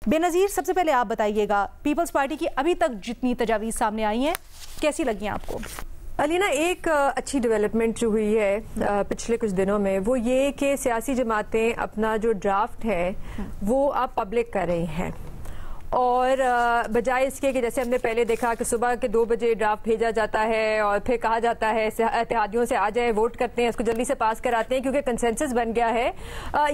बेनज़ीर, सबसे पहले आप बताइएगा, पीपल्स पार्टी की अभी तक जितनी तजावीज़ सामने आई हैं कैसी लगी आपको? अलीना, एक अच्छी डेवलपमेंट जो हुई है पिछले कुछ दिनों में वो ये कि सियासी जमातें अपना जो ड्राफ्ट है वो अब पब्लिक कर रही हैं, और बजाय इसके कि जैसे हमने पहले देखा कि सुबह के 2 बजे ड्राफ्ट भेजा जाता है और फिर कहा जाता है इत्तेहादियों से आ जाए, वोट करते हैं, इसको जल्दी से पास कराते हैं क्योंकि कंसेंसस बन गया है।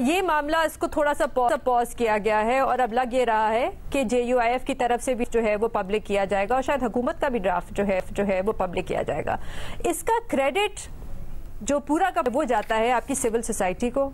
ये मामला इसको थोड़ा सा पॉज किया गया है और अब लग ये रहा है कि JUIF की तरफ से भी जो है वो पब्लिक किया जाएगा और शायद हुकूमत का भी ड्राफ्ट जो है वो पब्लिक किया जाएगा। इसका क्रेडिट जो पूरा का वो जाता है आपकी सिविल सोसाइटी को,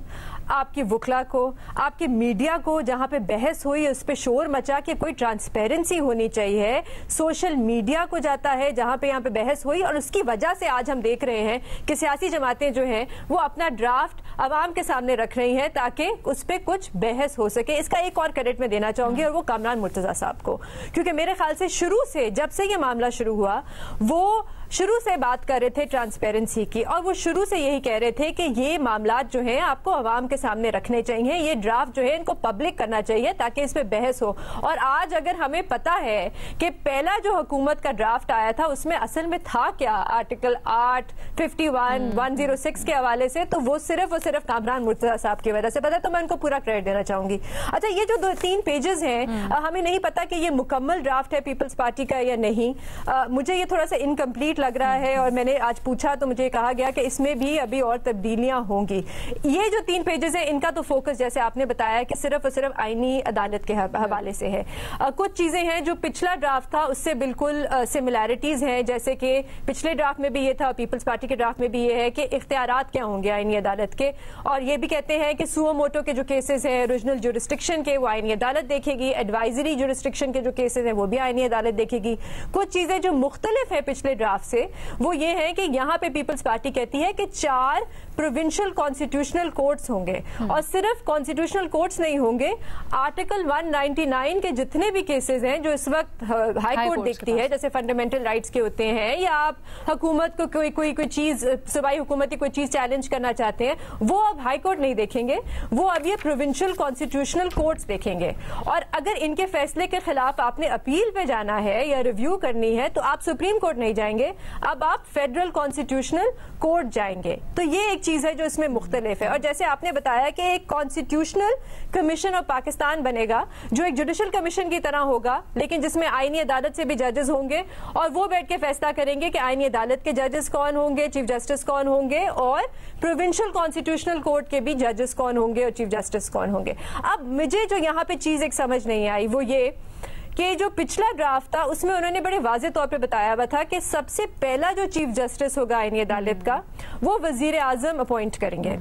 आपकी वकला को, आपके मीडिया को, जहां पे बहस हुई उस पे शोर मचा कि कोई ट्रांसपेरेंसी होनी चाहिए, सोशल मीडिया को जाता है जहां पे यहाँ पे बहस हुई, और उसकी वजह से आज हम देख रहे हैं कि सियासी जमातें जो हैं वो अपना ड्राफ्ट आवाम के सामने रख रही हैं ताकि उस पर कुछ बहस हो सके। इसका एक और क्रेडिट मैं देना चाहूंगी और वो कामरान मुर्तजा साहब को, क्योंकि मेरे ख्याल से शुरू से जब से ये मामला शुरू हुआ वो शुरू से बात कर रहे थे ट्रांसपेरेंसी की, और वो शुरू से यही कह रहे थे कि ये मामलात जो हैं आपको आवाम के सामने रखने चाहिए, ये ड्राफ्ट जो है इनको पब्लिक करना चाहिए ताकि इस पे बहस हो। और आज अगर हमें पता है कि पहला जो हुकूमत का ड्राफ्ट आया था उसमें असल में था क्या, आर्टिकल 8, 51, 106 के हवाले से, तो वो सिर्फ कामरान मुर्तजा साहब की वजह से पता, तो मैं उनको पूरा क्रेडिट देना चाहूंगी। अच्छा, ये जो 2-3 पेजेस हैं हमें नहीं पता कि ये मुकम्मल ड्राफ्ट है पीपल्स पार्टी का या नहीं। मुझे ये थोड़ा सा इनकम्प्लीट लग रहा है और मैंने आज पूछा तो मुझे कहा गया कि इसमें भी अभी और तब्दीलियां होंगी। ये जो 3 पेजेस हैं इनका तो फोकस जैसे आपने बताया कि सिर्फ और सिर्फ आईनी अदालत के हवाले से है। कुछ चीजें हैं जो पिछला ड्राफ्ट था उससे बिल्कुल सिमिलैरिटीज हैं, जैसे कि पिछले ड्राफ्ट में भी ये था, पीपल्स पार्टी के ड्राफ्ट में भी ये है कि इख्तियारात क्या होंगे आईनी अदालत के, और ये भी कहते हैं कि सुओ मोटो के जो केसेस हैं ओरिजिनल जुरिस्डिक्शन के वो आईनी अदालत देखेगी, एडवाइजरी जुरिस्डिक्शन के जो केसेस हैं वो भी आईनी अदालत देखेगी। कुछ चीजें जो मुख्तलिफ है पिछले ड्राफ्ट से वो ये है कि यहाँ पे पीपल्स पार्टी कहती है कि 4 प्रोविंशियल कॉन्स्टिट्यूशनल कोर्ट्स होंगे, और सिर्फ कॉन्स्टिट्यूशनल कोर्ट्स नहीं होंगे, आर्टिकल 199 के जितने भी केसेस हैं जो इस वक्त हाई कोर्ट देखती है, जैसे फंडामेंटल राइट्स के होते हैं, या आप हुकूमत को कोई चीज, सूबाई हुकूमत की कोई चीज चैलेंज करना चाहते हैं, वो अब हाई कोर्ट नहीं देखेंगे, वो अब ये प्रोविंशियल कॉन्स्टिट्यूशनल कोर्ट्स देखेंगे। और अगर इनके फैसले के खिलाफ आपने अपील पे जाना है या रिव्यू करनी है तो आप सुप्रीम कोर्ट नहीं जाएंगे, अब आप फेडरल कॉन्स्टिट्यूशनल कोर्ट जाएंगे। तो ये एक चीज है जो इसमें मुख्तलिफ है। और जैसे आपने बताया कि एक कॉन्स्टिट्यूशनल कमीशन ऑफ पाकिस्तान बनेगा जो एक जुडिशल कमीशन की तरह होगा, लेकिन जिसमें आईनी अदालत से भी जजेस होंगे, और वो बैठ के फैसला करेंगे कि आईनी अदालत के जजेस कौन होंगे, चीफ जस्टिस कौन होंगे, और प्रोविंशियल कॉन्स्टिट्यूशनल कोर्ट के भी जजेस कौन होंगे और चीफ जस्टिस कौन होंगे। अब मुझे जो यहाँ पे चीज एक समझ नहीं आई वो ये कि जो पिछला ड्राफ्ट था उसमें उन्होंने बड़े वाज़े तौर पे बताया हुआ था कि सबसे पहला जो चीफ जस्टिस होगा आईनी अदालत का वो वजीर आजम अपॉइंट करेंगे,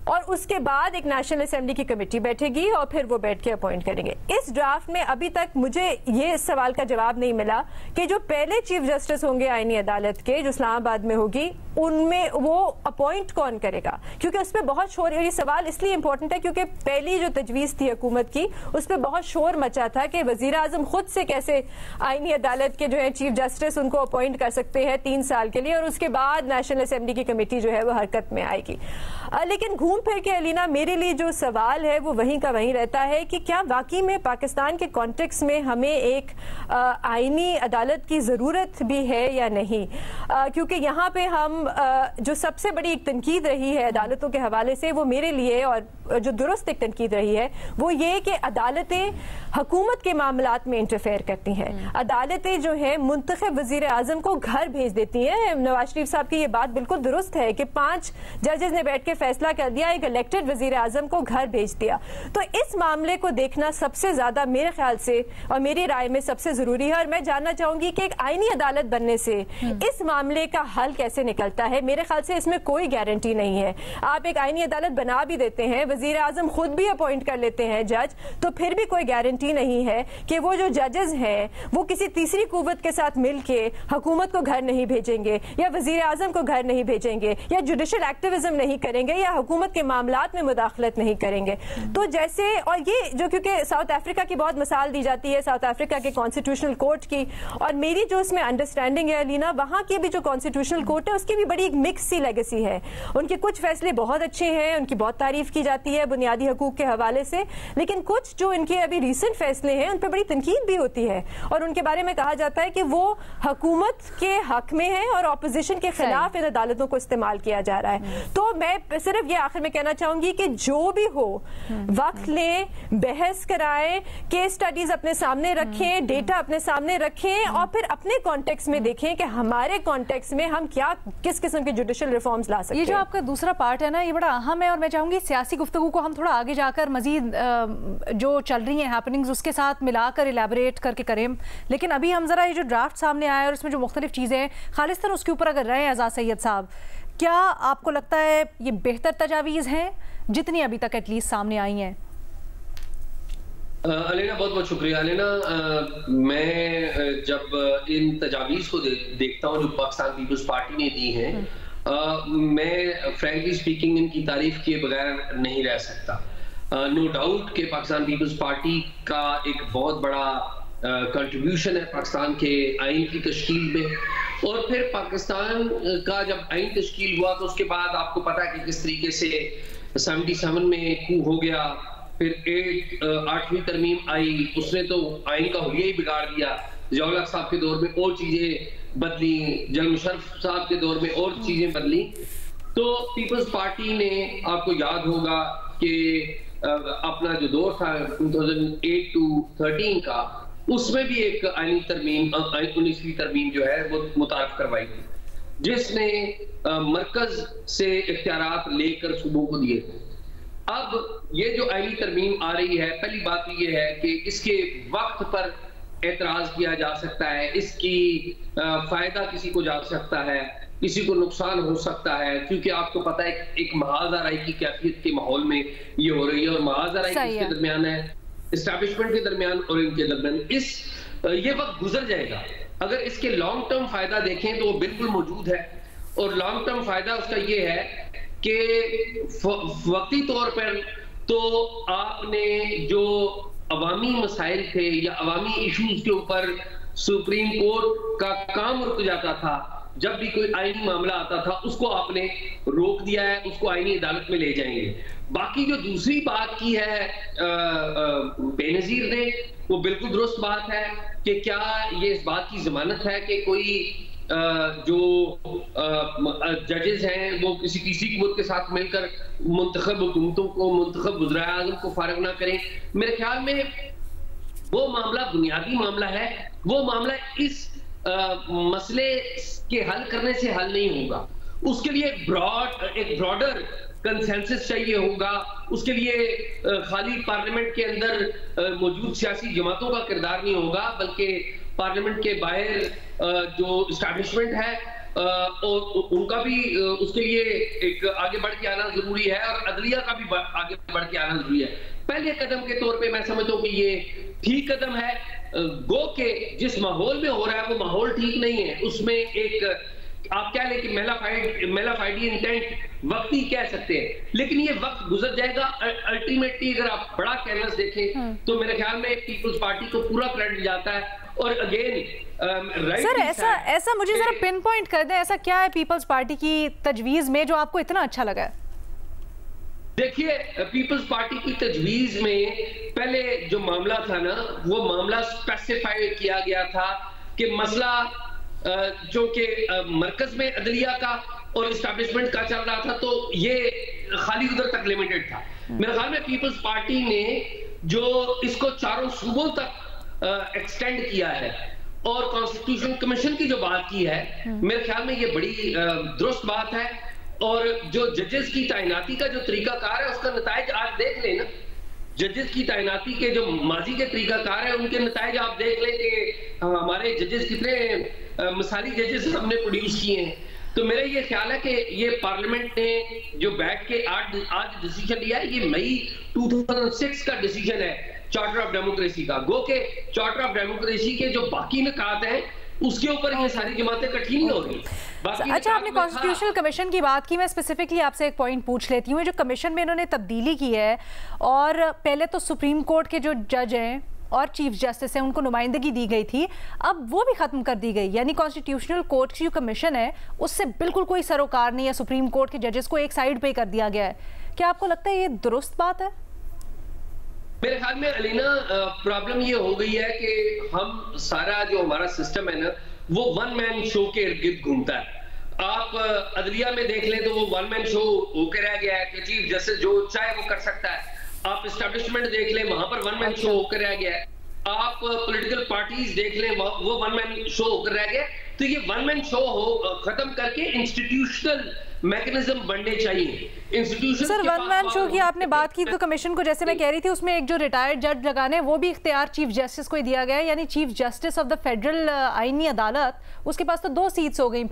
और उसके बाद एक नेशनल असेंबली की कमेटी बैठेगी और फिर वो बैठ के अपॉइंट करेंगे। इस ड्राफ्ट में अभी तक मुझे ये सवाल का जवाब नहीं मिला कि जो पहले चीफ जस्टिस होंगे आईनी अदालत के जो इस्लामाबाद में होगी उनमें वो अपॉइंट कौन करेगा, क्योंकि उस पर बहुत शोर, ये सवाल इसलिए इंपॉर्टेंट है क्योंकि पहली जो तजवीज़ थी हुकूमत की उस पर बहुत शोर मचा था कि वजीर आजम खुद से कैसे आईनी अदालत के जो है चीफ जस्टिस उनको अपॉइंट कर सकते हैं 3 साल के लिए, और उसके बाद नेशनल असेंबली की कमेटी जो है वो हरकत में आएगी। लेकिन घूम फिर के अलीना मेरे लिए जो सवाल है वो वहीं का वहीं रहता है कि क्या वाकई में पाकिस्तान के कॉन्टेक्स्ट में हमें एक आईनी अदालत की ज़रूरत भी है या नहीं, क्योंकि यहाँ पे हम जो सबसे बड़ी एक तनकीद रही है अदालतों के हवाले से वो मेरे लिए, और जो दुरुस्त एक तनकीद रही है वो ये कि अदालतें हुकूमत के मामलात में इंटरफेयर करती हैं। अदालतें जो है मुंतखब वजीर आजम को घर भेज देती हैं। नवाज शरीफ साहब की ये बात बिल्कुल दुरुस्त है कि 5 जजेस ने बैठ के फैसला कर दिया, एक इलेक्टेड वजीर आजम को घर भेज दिया। तो इस मामले को देखना सबसे ज्यादा मेरे ख्याल से और मेरी राय में सबसे जरूरी है, और मैं जानना चाहूंगी कि एक आईनी अदालत बनने से इस मामले का हल कैसे निकलता है। मेरे ख्याल से इसमें कोई गारंटी नहीं है। आप एक आईनी अदालत बना भी देते हैं, वजीर आजम खुद भी अपॉइंट कर लेते हैं जज, तो फिर भी कोई गारंटी नहीं है कि वो जो जजेस हैं वो किसी तीसरी कुव्वत के साथ मिलके हुकूमत को घर नहीं भेजेंगे, या वजीर आजम को घर नहीं भेजेंगे, या जुडिशल एक्टिविज्म नहीं करेंगे, या हुकूमत ملک کے معاملات میں مداخلت نہیں کریں گے. تو جیسے اور یہ جو کیونکہ ساؤتھ افریقہ کی بہت مثال دی جاتی ہے ساؤتھ افریقہ کے کانسٹیٹیوشنل کورٹ کی, اور میری جو اس میں انڈرسٹینڈنگ ہے لینا, وہاں کی بھی جو کانسٹیٹیوشنل کورٹ ہے اس کی بھی بڑی ایک مکس سی لیگیسی ہے. ان کے کچھ فیصلے بہت اچھے ہیں, ان کی بہت تعریف کی جاتی ہے بنیادی حقوق کے حوالے سے, لیکن کچھ جو ان کے ابھی ریسنٹ فیصلے ہیں ان پہ بڑی تنقید بھی ہوتی ہے, اور ان کے بارے میں کہا جاتا ہے کہ وہ حکومت کے حق میں ہیں اور اپوزیشن کے خلاف ان عدالتوں کو استعمال کیا جا رہا ہے. تو میں صرف یہ آخر میں کہنا چاہوں گی کہ جو بھی ہو وقت لیں, بحث کرائیں, کیس سٹڈیز اپنے سامنے رکھیں, ڈیٹا اپنے سامنے رکھیں, اور پھر اپنے کانٹیکس میں دیکھیں کہ ہمارے کانٹیکس میں ہم کیا کس قسم کے جوڈیشل ریفارمز لا سکتے ہیں. یہ جو آپ کا دوسرا پارٹ ہے نا, یہ بڑا اہم ہے, اور میں چاہوں گی سیاسی گفتگو کو ہم تھوڑا آگے جا کر مزید جو چل رہی ہیں ہیپننگز اس کے ساتھ ملا کر الیبوریٹ کر کے کریں. لیکن ابھی ہم ذرا یہ جو ڈرافٹ سامنے آیا ہے اور اس میں جو مختلف چیزیں ہیں خالصتاً اس کے اوپر اگر رہے اعزاز سید صاحب, کیا آپ کو لگتا ہے یہ بہتر تجاویز ہیں جتنی ابھی تک ایٹ لیسٹ سامنے آئی ہیں؟ علینا بہت بہت شکریہ. علینا, میں جب ان تجاویز کو دیکھتا ہوں جو پاکستان پیپلز پارٹی نے دی ہیں, میں فرینکلی سپیکنگ ان کی تعریف کیے بغیر نہیں رہ سکتا. نو ڈاؤٹ کہ پاکستان پیپلز پارٹی کا ایک بہت بڑا کنٹریبیوشن ہے پاکستان کے آئین کی تشکیل میں, اور پھر پاکستان کا جب آئین تشکیل ہوا تو اس کے بعد آپ کو پتا ہے کہ کس طریقے سے 77 میں کو ہو گیا, پھر 8ویں ترمیم آئی, اس نے تو آئین کا حلیہ ہی بگاڑ دیا. ضیاء الحق صاحب کے دور میں اور چیزیں بدلی, جنرل مشرف صاحب کے دور میں اور چیزیں بدلی. تو پیپلز پارٹی نے, آپ کو یاد ہوگا کہ اپنا جو دور تھا 2008 to 13 کا, اس میں بھی ایک آئینی ترمیم 19ویں ترمیم جو ہے وہ متعارف کروائی تھی, جس نے مرکز سے اختیارات لے کر صوبوں کو دیے تھے. اب یہ جو آئینی ترمیم آ رہی ہے, پہلی بات یہ ہے کہ اس کے وقت پر اعتراض کیا جا سکتا ہے, اس کی فائدہ کسی کو جا سکتا ہے, کسی کو نقصان ہو سکتا ہے, کیونکہ آپ کو پتہ ہے ایک محاذ آرائی کی کیفیت کے ماحول میں یہ ہو رہی ہے, اور محاذ آرائی کس کے درمیان ہے, اسٹیبلشمنٹ کے درمیان اور ان کے درمیان. یہ وقت گزر جائے گا. اگر اس کے لانگ ٹرم فائدہ دیکھیں تو وہ بالکل موجود ہے, اور لانگ ٹرم فائدہ اس کا یہ ہے کہ وقتی طور پر تو آپ نے جو عوامی مسائل تھے یا عوامی ایشوز کے اوپر سپریم کورٹ کا کام رک جاتا تھا, جب بھی کوئی آئینی معاملہ آتا تھا اس کو آپ نے روک دیا ہے, اس کو آئینی عدالت میں لے جائیں گے. باقی جو دوسری بات کی ہے بے نظیر نے, وہ بالکل درست بات ہے کہ کیا یہ اس بات کی ضمانت ہے کہ کوئی جو ججز ہیں وہ کسی تیسری قوت کے ساتھ مل کر منتخب حکومتوں کو, منتخب وزراء اعظم کو فارغ نہ کریں. میرے خیال میں وہ معاملہ بنیادی معاملہ ہے, وہ معاملہ اس مسئلے کے حل کرنے سے حل نہیں ہوگا. اس کے لیے ایک براڈر کنسنسس چاہیے ہوگا. اس کے لیے خالی پارلیمنٹ کے اندر موجود سیاسی جماعتوں کا کردار نہیں ہوگا, بلکہ پارلیمنٹ کے باہر جو اسٹیبلشمنٹ ہے اور ان کا بھی اس کے لیے ایک آگے بڑھ کے آنا ضروری ہے, اور عدلیہ کا بھی آگے بڑھ کے آنا ضروری ہے. پہلے قدم کے طور پہ میں سمجھتا ہوں کہ یہ ٹھیک قدم ہے, گو کہ جس ماحول میں ہو رہا ہے وہ ماحول ٹھیک نہیں ہے. اس میں ایک آپ کہہ لیں کہ میلافائڈی انٹینٹ وقتی کہہ سکتے ہیں, لیکن یہ وقت گزر جائے گا. الٹیمیٹلی اگر آپ بڑا کینوس دیکھیں تو میرے خیال میں پیپلز پارٹی کو پورا کریڈٹ جاتا ہے. اور اگین سر ایسا مجھے ذرا پن پوائنٹ کر دیں, ایسا کیا ہے پیپلز پارٹی کی تجویز میں جو آپ کو اتنا اچھا لگا ہے؟ دیکھیے, پیپلز پارٹی کی تجویز میں پہلے جو معاملہ تھا نا, وہ معاملہ اسپیسیفائی کیا گیا تھا کہ مسئلہ جو کہ مرکز میں عدلیہ کا اور اسٹیبلشمنٹ کا چل رہا تھا, تو یہ خالی ادھر تک لیمیٹڈ تھا. میرے خیال میں پیپلز پارٹی نے جو اس کو چاروں صوبوں تک ایکسٹینڈ کیا ہے, اور کانسٹیٹیوشن کمیشن کی جو بات کی ہے, میرے خیال میں یہ بڑی درست بات ہے. اور جو ججز کی تعیناتی کا جو طریقہ کار ہے اس کا نتائج آج دیکھ لیں نا, ججز کی تعیناتی کے جو ماضی کے طریقہ کار ہے ان کے نتائج آپ دیکھ لیں کہ ہمارے ججز کتنے مثالی ججز ہم نے پروڈیوس کیے ہیں. تو میرا یہ خیال ہے کہ یہ پارلیمنٹ نے جو بیٹھ کے آج ڈیسیجن لیا ہے, یہ مئی 2006 کا ڈیسیجن ہے چارٹر آف ڈیموکریسی کا. گو کہ چارٹر آف ڈیموکریسی کے جو باقی نکات ہیں उसके ऊपर ये सारी जमातें कठिन नहीं होगी। अच्छा, आपने कॉन्स्टिट्यूशनल कमीशन की बात की, मैं स्पेसिफिकली आपसे एक पॉइंट पूछ लेती हूँ। जो कमीशन में इन्होंने तब्दीली की है, और पहले तो सुप्रीम कोर्ट के जो जज हैं और चीफ जस्टिस हैं उनको नुमाइंदगी दी गई थी, अब वो भी ख़त्म कर दी गई, यानी कॉन्स्टिट्यूशनल कोर्ट की जो कमीशन है उससे बिल्कुल कोई सरोकार नहीं है, सुप्रीम कोर्ट के जजेस को एक साइड पे कर दिया गया है। क्या आपको लगता है ये दुरुस्त बात है? मेरे ख्याल में अलीना प्रॉब्लम ये हो गई है कि हम सारा जो हमारा सिस्टम है ना वो वन मैन शो के इर्द गिर्द घूमता है। आप अदलिया में देख लें तो वो वन मैन शो होकर रह गया है कि चीफ जस्टिस जो चाहे वो कर सकता है। आप एस्टैब्लिशमेंट देख लें, वहां पर वन मैन शो होकर रह गया है। आप पॉलिटिकल पार्टीज देख लें, वो वन मैन शो होकर रह गया। तो ये वन मैन शो खत्म करके इंस्टीट्यूशनल मैकेनिज्म बनने चाहिए। Institution sir, one man show की आपने बात की तो कमीशन को, जैसे मैं कह रही थी, उसमें एक जो रिटायर्ड जज लगाने वो भी इख्तियार चीफ जस्टिस को ही दिया गया है, यानी chief justice of the federal आईनी अदालत, उसके पास तो 2 सीट्स हो गई।